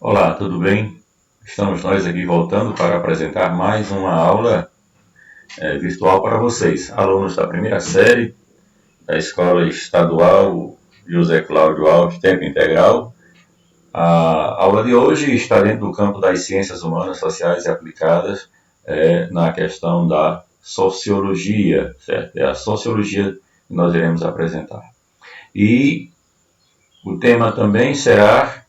Olá, tudo bem? Estamos nós aqui voltando para apresentar mais uma aula virtual para vocês, alunos da primeira série da Escola Estadual José Cláudio Alves, Tempo Integral. A aula de hoje está dentro do campo das ciências humanas, sociais e aplicadas na questão da sociologia, certo? É a sociologia que nós iremos apresentar. E o tema também será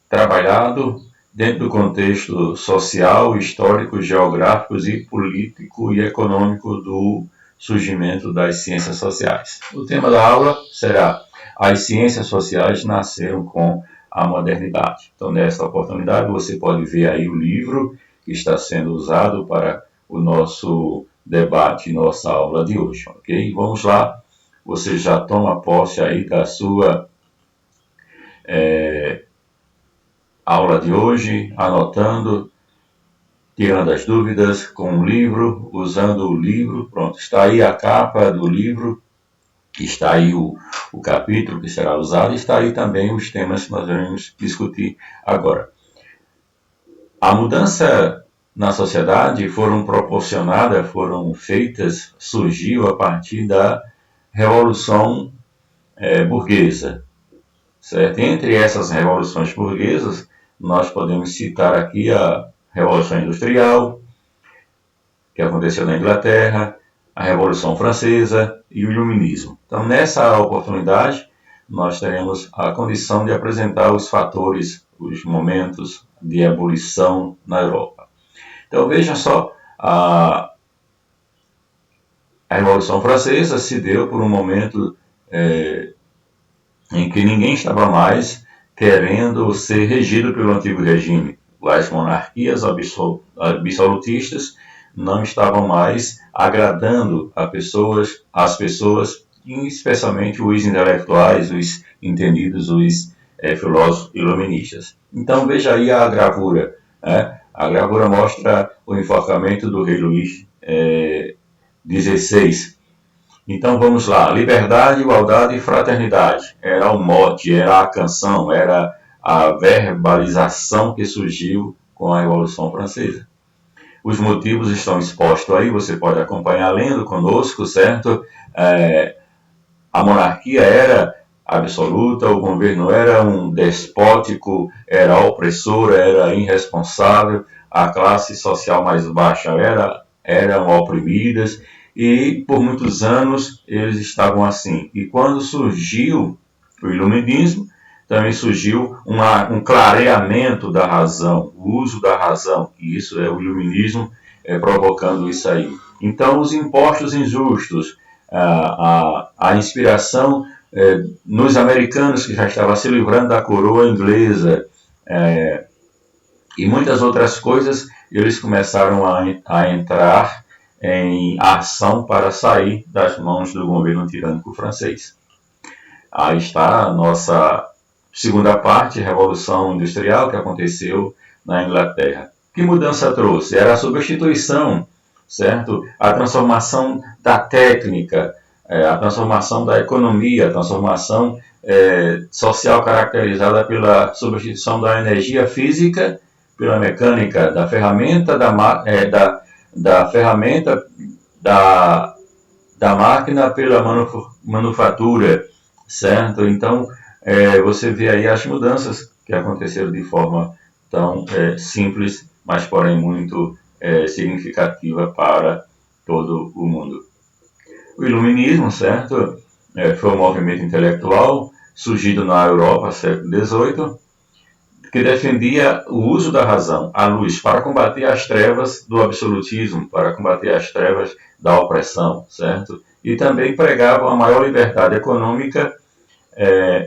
trabalhado dentro do contexto social, histórico, geográfico e político e econômico do surgimento das ciências sociais. O tema da aula será: as ciências sociais nasceram com a modernidade. Então, nesta oportunidade, você pode ver aí o livro que está sendo usado para o nosso debate, nossa aula de hoje, ok? Vamos lá, você já toma posse aí da sua aula de hoje, anotando, tirando as dúvidas com o livro, usando o livro. Pronto, está aí a capa do livro, está aí o capítulo que será usado, e está aí também os temas que nós vamos discutir agora. A mudança na sociedade foram feitas, surgiu a partir da Revolução Burguesa. Certo? Entre essas revoluções burguesas, nós podemos citar aqui a Revolução Industrial, que aconteceu na Inglaterra, a Revolução Francesa e o Iluminismo. Então, nessa oportunidade, nós teremos a condição de apresentar os fatores, os momentos de ebulição na Europa. Então, veja só, a Revolução Francesa se deu por um momento em que ninguém estava mais querendo ser regido pelo antigo regime. As monarquias absolutistas não estavam mais agradando as pessoas, especialmente os intelectuais, os entendidos, os filósofos iluministas. Então veja aí a gravura. A gravura mostra o enforcamento do rei Luís XVI. Então vamos lá: liberdade, igualdade e fraternidade. Era o mote, era a canção, era a verbalização que surgiu com a Revolução Francesa. Os motivos estão expostos aí, você pode acompanhar lendo conosco, certo? A monarquia era absoluta, o governo era um despótico, era opressor, era irresponsável, a classe social mais baixa eram oprimidas, e por muitos anos eles estavam assim. E quando surgiu o iluminismo, também surgiu um clareamento da razão, o uso da razão, e isso é o iluminismo provocando isso aí. Então, os impostos injustos, a inspiração nos americanos, que já estavam se livrando da coroa inglesa, e muitas outras coisas, eles começaram a entrar em ação para sair das mãos do governo tirânico francês. Aí está a nossa segunda parte, Revolução Industrial, que aconteceu na Inglaterra. Que mudança trouxe? Era a substituição, certo? A transformação da técnica, a transformação da economia, a transformação social caracterizada pela substituição da energia física pela mecânica, da ferramenta, da ferramenta da máquina pela manufatura, certo? Então, você vê aí as mudanças que aconteceram de forma tão simples, mas porém muito significativa para todo o mundo. O iluminismo, certo? Foi um movimento intelectual surgido na Europa, século XVIII, que defendia o uso da razão, a luz, para combater as trevas do absolutismo, para combater as trevas da opressão, certo? E também pregava a maior liberdade econômica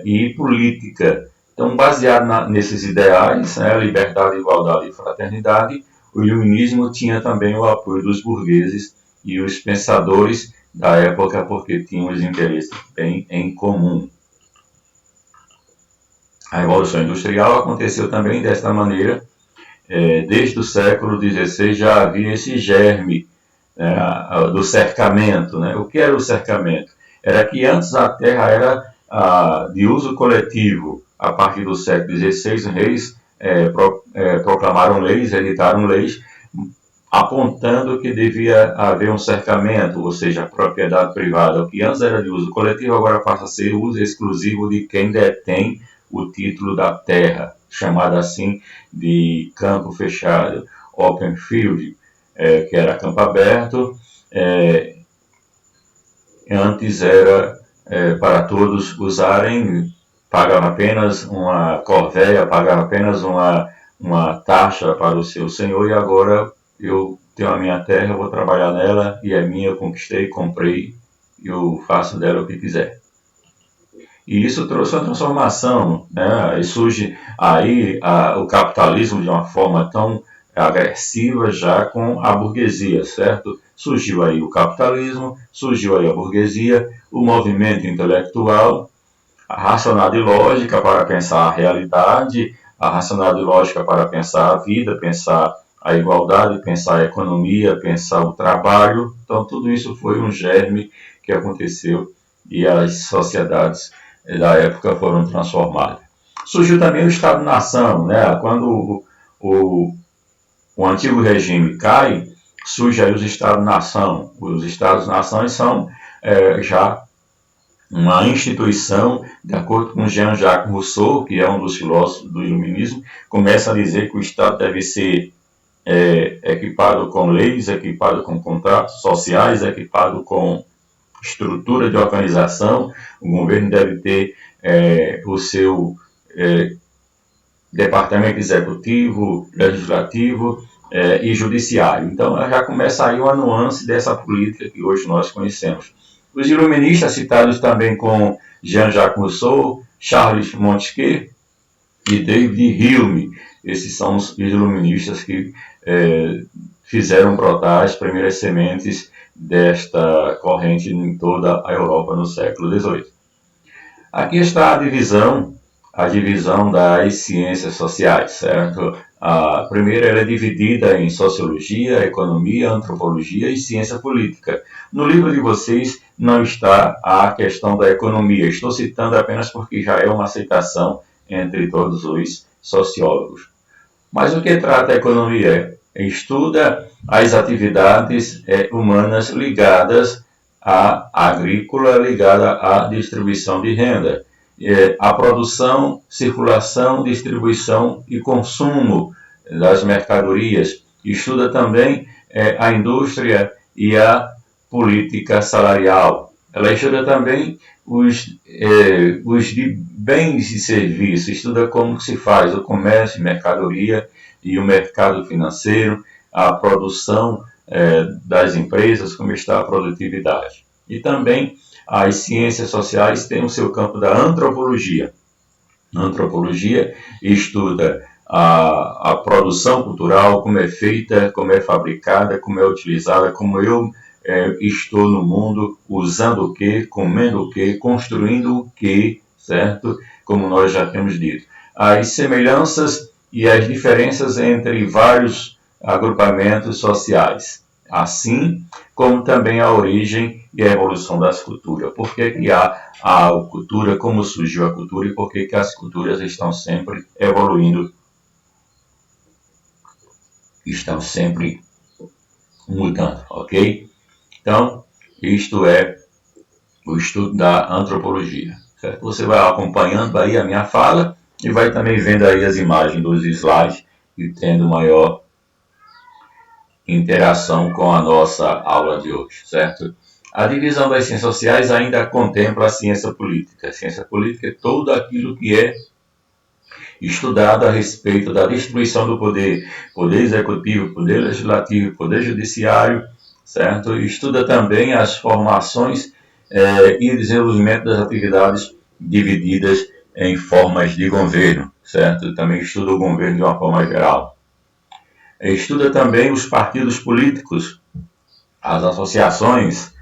e política. Então, baseado nesses ideais, liberdade, igualdade e fraternidade, o iluminismo tinha também o apoio dos burgueses e os pensadores da época, porque tinham os interesses bem em comum. A Revolução Industrial aconteceu também desta maneira. Desde o século XVI já havia esse germe do cercamento. O que era o cercamento? Era que antes a terra era de uso coletivo, a partir do século XVI, os reis proclamaram leis, editaram leis, apontando que devia haver um cercamento, ou seja, a propriedade privada, o que antes era de uso coletivo, agora passa a ser uso exclusivo de quem detém o título da terra, chamado assim de campo fechado, open field, que era campo aberto. Antes era para todos usarem, pagava apenas uma corvéia, pagava apenas uma taxa para o seu senhor, e agora eu tenho a minha terra, eu vou trabalhar nela, e é minha, eu conquistei, comprei, e eu faço dela o que quiser. E isso trouxe uma transformação, né? E surge aí o capitalismo de uma forma tão agressiva já com a burguesia, certo? Surgiu aí o capitalismo, surgiu aí a burguesia, o movimento intelectual, a racionalidade lógica para pensar a realidade, a racionalidade lógica para pensar a vida, pensar a igualdade, pensar a economia, pensar o trabalho. Então, tudo isso foi um germe que aconteceu e as sociedades da época foram transformadas. Surgiu também o Estado-nação, né? Quando o antigo regime cai, surge aí os Estados-nação. Os Estados-nações são já uma instituição, de acordo com Jean-Jacques Rousseau, que é um dos filósofos do iluminismo, começa a dizer que o Estado deve ser equipado com leis, equipado com contratos sociais, equipado com estrutura de organização. O governo deve ter o seu departamento executivo, legislativo e judiciário. Então, já começa aí uma nuance dessa política que hoje nós conhecemos. Os iluministas, citados também com Jean-Jacques Rousseau, Charles Montesquieu e David Hume, esses são os iluministas que fizeram brotar as primeiras sementes desta corrente em toda a Europa no século XVIII. Aqui está a divisão das ciências sociais, certo? A primeira ela é dividida em sociologia, economia, antropologia e ciência política. No livro de vocês não está a questão da economia. Estou citando apenas porque já é uma aceitação entre todos os sociólogos. Mas o que trata a economia? Estuda as atividades humanas ligadas à agrícola, ligada à distribuição de renda. A produção, circulação, distribuição e consumo das mercadorias. Estuda também a indústria e a política salarial. Ela estuda também os de bens e serviços, estuda como se faz o comércio, mercadoria e o mercado financeiro, a produção das empresas, como está a produtividade. E também as ciências sociais têm o seu campo da antropologia. A antropologia estuda a produção cultural, como é feita, como é fabricada, como é utilizada, como eu estou no mundo, usando o que, comendo o que, construindo o que, certo? Como nós já temos dito. As semelhanças e as diferenças entre vários agrupamentos sociais, assim como também a origem e a evolução das culturas. Por que há a cultura, como surgiu a cultura e por que as culturas estão sempre evoluindo, estão sempre mudando, ok? Então, isto é o estudo da antropologia. Certo? Você vai acompanhando aí a minha fala e vai também vendo aí as imagens dos slides e tendo maior interação com a nossa aula de hoje, certo? A divisão das ciências sociais ainda contempla a ciência política. A ciência política é tudo aquilo que é estudado a respeito da distribuição do poder, poder executivo, poder legislativo, poder judiciário, certo? Estuda também as formações e desenvolvimento das atividades divididas em formas de governo, certo? Também estuda o governo de uma forma geral. Estuda também os partidos políticos, as associações,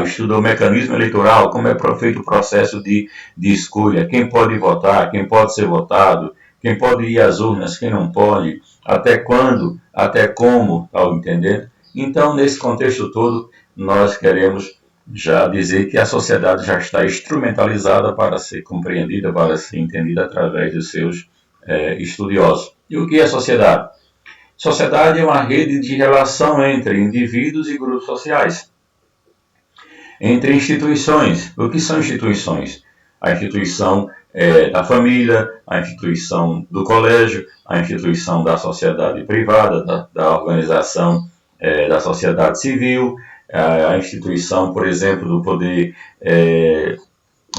estuda o mecanismo eleitoral, como é feito o processo de escolha, quem pode votar, quem pode ser votado, quem pode ir às urnas, quem não pode, até quando, até como, tá entendendo? Então, nesse contexto todo, nós queremos já dizer que a sociedade já está instrumentalizada para ser compreendida, para ser entendida através dos seus estudiosos. E o que é sociedade? Sociedade é uma rede de relação entre indivíduos e grupos sociais, entre instituições. O que são instituições? A instituição da família, a instituição do colégio, a instituição da sociedade privada, da organização da sociedade civil, a instituição, por exemplo, do poder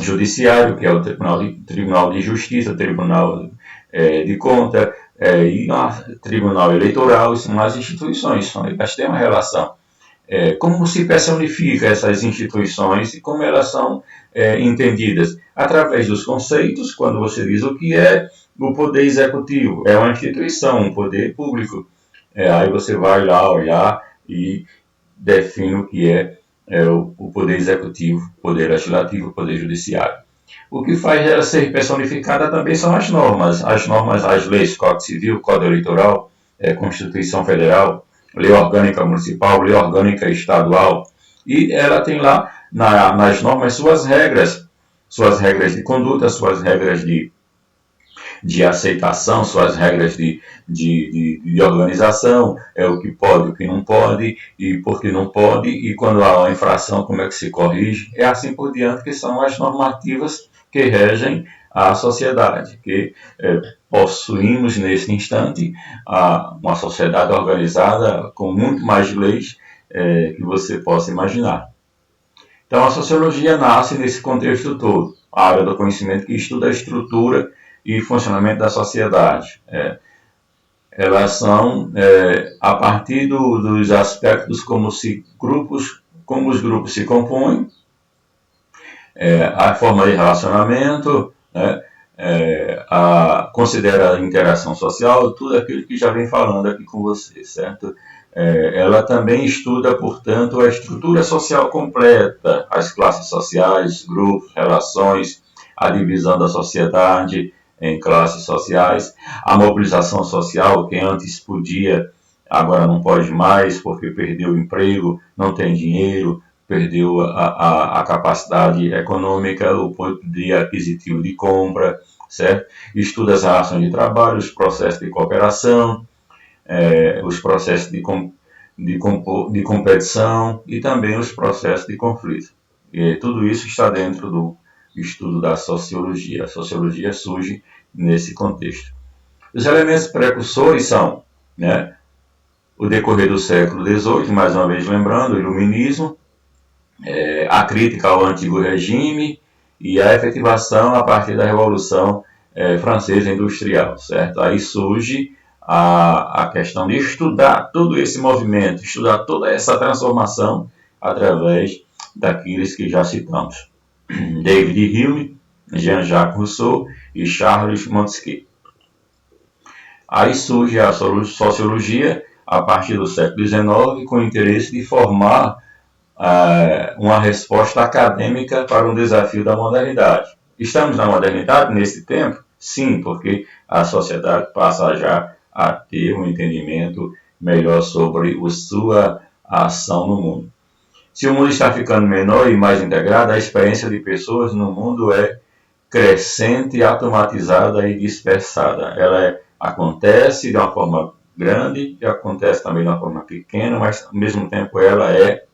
judiciário, que é o Tribunal de Justiça, Tribunal de Conta e o Tribunal Eleitoral, são as instituições, elas têm uma relação. Como se personifica essas instituições e como elas são entendidas? Através dos conceitos, quando você diz o que é o poder executivo, é uma instituição, um poder público. Aí você vai lá olhar e define o que é o poder executivo, o poder legislativo, o poder judiciário. O que faz ela ser personificada também são as normas, as leis, Código Civil, Código Eleitoral, Constituição Federal, Lei Orgânica Municipal, Lei Orgânica Estadual, e ela tem lá nas normas suas regras de conduta, suas regras de aceitação, suas regras de organização, o que pode, o que não pode, e por que não pode, e quando há uma infração, como é que se corrige, e assim por diante, que são as normativas que regem a sociedade, que possuímos nesse instante uma sociedade organizada com muito mais leis que você possa imaginar. Então a sociologia nasce nesse contexto todo, a área do conhecimento que estuda a estrutura e funcionamento da sociedade. Elas são a partir dos aspectos como os grupos se compõem, a forma de relacionamento, considera a interação social, tudo aquilo que já vem falando aqui com você, certo? Ela também estuda, portanto, a estrutura social completa, as classes sociais, grupos, relações, a divisão da sociedade em classes sociais, a mobilização social, que antes podia, agora não pode mais, porque perdeu o emprego, não tem dinheiro, perdeu a capacidade econômica, o poder aquisitivo de compra, certo? Estuda as relações de trabalho, os processos de cooperação, os processos de competição e também os processos de conflito. E tudo isso está dentro do estudo da sociologia. A sociologia surge nesse contexto. Os elementos precursores são o decorrer do século XVIII, mais uma vez lembrando, o iluminismo, a crítica ao antigo regime e a efetivação a partir da Revolução Francesa Industrial, certo? Aí surge a questão de estudar todo esse movimento, estudar toda essa transformação através daqueles que já citamos. David Hume, Jean-Jacques Rousseau e Charles Montesquieu. Aí surge a sociologia a partir do século XIX com o interesse de formar uma resposta acadêmica para um desafio da modernidade. Estamos na modernidade nesse tempo? Sim, porque a sociedade passa já a ter um entendimento melhor sobre a sua ação no mundo. Se o mundo está ficando menor e mais integrado, a experiência de pessoas no mundo é crescente, automatizada e dispersada. Ela acontece de uma forma grande e acontece também de uma forma pequena, mas ao mesmo tempo ela é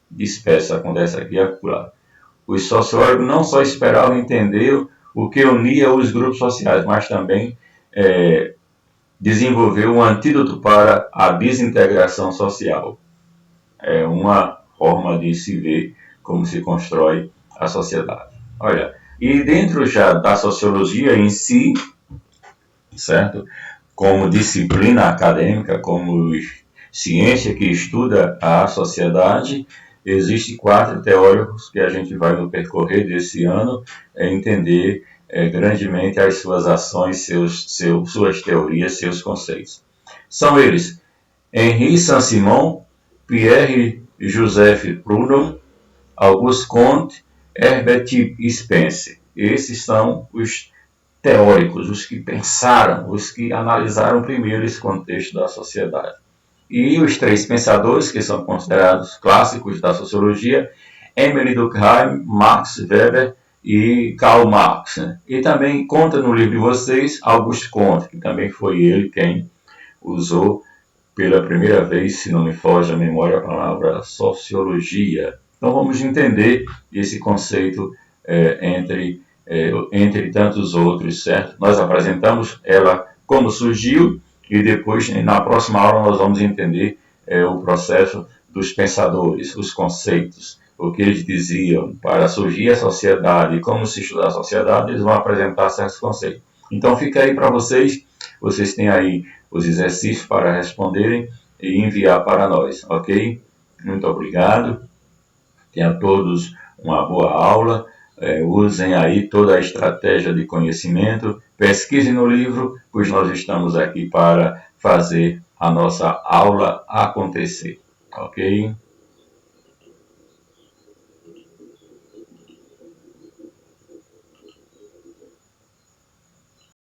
dispersa, acontece aqui e acolá. Os sociólogos não só esperavam entender o que unia os grupos sociais, mas também desenvolveu um antídoto para a desintegração social. É uma forma de se ver como se constrói a sociedade. Olha, e dentro já da sociologia em si, certo? Como disciplina acadêmica, como ciência que estuda a sociedade, existem 4 teóricos que a gente vai no percorrer desse ano entender grandemente as suas ações, suas teorias, seus conceitos. São eles Henri Saint-Simon, Pierre-Joseph Proudhon, Auguste Comte, Herbert Spencer. Esses são os teóricos, os que pensaram, os que analisaram primeiro esse contexto da sociedade. E os 3 pensadores, que são considerados clássicos da sociologia, Emily Durkheim, Max Weber e Karl Marx. Né? E também conta no livro de vocês Auguste Comte, que também foi ele quem usou pela primeira vez, se não me foge a memória, a palavra sociologia. Então vamos entender esse conceito entre tantos outros, certo? Nós apresentamos ela como surgiu e depois, na próxima aula, nós vamos entender o processo dos pensadores, os conceitos, o que eles diziam para surgir a sociedade e como se estudar a sociedade, eles vão apresentar certos conceitos. Então fica aí para vocês, vocês têm aí os exercícios para responderem e enviar para nós, ok? Muito obrigado, tenham todos uma boa aula, usem aí toda a estratégia de conhecimento, pesquisem no livro, pois nós estamos aqui para fazer a nossa aula acontecer, ok?